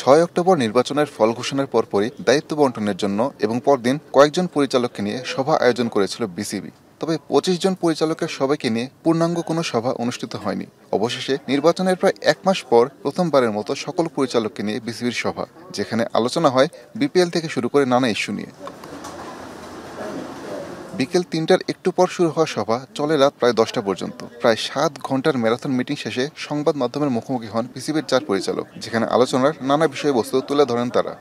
৬ October নির্বাচনের ফল ঘোষণার পরপরই দায়িত্ব বন্টনের জন্য এবং পরদিন কয়েকজন পরিচালককে নিয়ে সভা আয়োজন করেছিল বিসিবি। তবে ২৫ জন পরিচালকের সবাইকে নিয়ে পূর্ণাঙ্গ কোনো সভা অনুষ্ঠিত হয়নি। অবশেষে নির্বাচনের প্রায় ১ মাস পর প্রথমবারের মতো সকল পরিচালককে নিয়ে বিসিবির সভা, যেখানে আলোচনা হয় বিপিএল থেকে শুরু করে নানা ইস্যু নিয়ে। বিকেল ৩টার একটু পর শুরু হওয়া সভা চলে রাত প্রায় ১০টা পর্যন্ত। প্রায় ৭ ঘন্টার ম্যারাথন মিটিং শেষে সংবাদ মাধ্যমের মুখোমুখি হন বিসিবির ৪ পরিচালক, যেখানে আলোচনার নানা বিষয়বস্তু তুলে ধরেন তারা।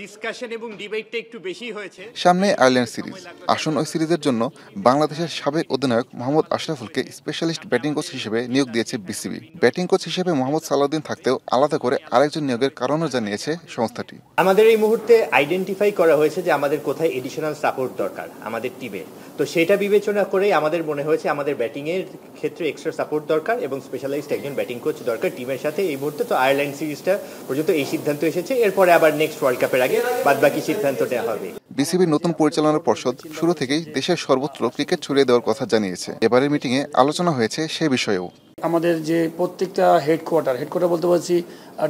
ডিসকাশন এবং ডিবেটটা একটু বেশি হয়েছে। সামনে আয়ারল্যান্ড সিরিজ। আসুন ওই সিরিজের জন্য বাংলাদেশের সাবেক অধিনায়ক মোহাম্মদ আশরাফুলকে স্পেশালিস্ট ব্যাটিং কোচ হিসেবে নিয়োগ দিয়েছে বিসিবি। ব্যাটিং কোচ হিসেবে মোহাম্মদ সালাউদ্দিন থাকতেও আলাদা করে আরেকজন নিয়োগের কারণও জানিয়েছে সংস্থাটি। আমাদের এই মুহূর্তে আইডেন্টিফাই করা হয়েছে যে আমাদের কোথায় এডিশনাল সাপোর্ট দরকার আমাদের টিমে। তো সেটা বিবেচনা করেই আমাদের মনে হয়েছে আমাদের ব্যাটিংয়ের ক্ষেত্রে এক্সট্রা সাপোর্ট দরকার এবং স্পেশালাইজড একজন ব্যাটিং কোচ দরকার টিমের সাথে। এই মুহূর্তে তো আয়ারল্যান্ড সিরিজটা পর্যন্ত এই সিদ্ধান্ত এসেছে, এরপরে আবার নেক্সট ওয়ার্ল্ড কাপের আগে বাদবাকি সিদ্ধান্ত নেওয়া হবে। বিসিবির নতুন পরিচালনা পর্ষদ শুরু থেকেই দেশের সর্বত্র ক্রিকেট ছড়িয়ে দেওয়ার কথা জানিয়েছে। এবারের মিটিংয়ে আলোচনা হয়েছে সে বিষয়েও। আমাদের যে প্রত্যেকটা হেডকোয়ার্টার বলতে পারছি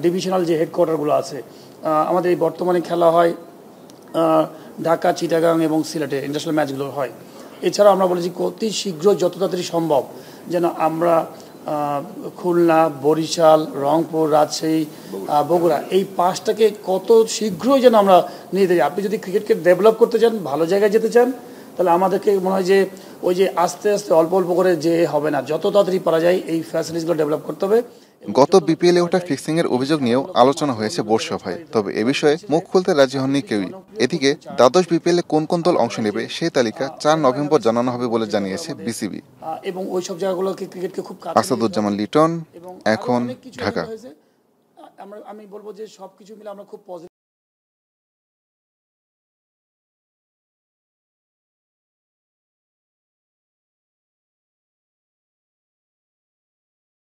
ডিভিশনাল যে হেডকোয়ার্টারগুলো আছে, আমাদের এই বর্তমানে খেলা হয় ঢাকা, চিটাগাং এবং সিলেটে ইন্টারন্যাশনাল ম্যাচগুলো হয়। এছাড়াও আমরা বলেছি অতি শীঘ্র যত তাড়াতাড়ি সম্ভব যেন আমরা খুলনা, বরিশাল, রংপুর, রাজশাহী, বগুড়া এই 5টাকে কত শীঘ্রই যেন আমরা নিয়ে যাই। আপনি যদি ক্রিকেটকে ডেভেলপ করতে চান, ভালো জায়গায় যেতে চান, তাহলে আমাদেরকে মনে হয় যে ওই যে আস্তে আস্তে অল্প অল্প করে যে হবে না, যত তাড়াতাড়ি পারা যায় এই ফ্যাসিলিটিসগুলো ডেভেলপ করতে হবে। গত বিপিএলে ওঠা ফিক্সিংয়ের অভিযোগ নিয়েও আলোচনা হয়েছে বোর্ড সভায়। তবে এ বিষয়ে মুখ খুলতে রাজি হননি কেউই। এদিকে দ্বাদশ বিপিএলে কোন কোন দল অংশ নেবে সেই তালিকা ৪ নভেম্বর জানানো হবে বলে জানিয়েছে বিসিবি। এবং ওই সব জায়গাগুলোকে ক্রিকেটকে খুব আসাদুজ্জামান লিটন, এখন ঢাকা। আমি বলবো যে সবকিছু মিলে আমরা খুব পজিটিভ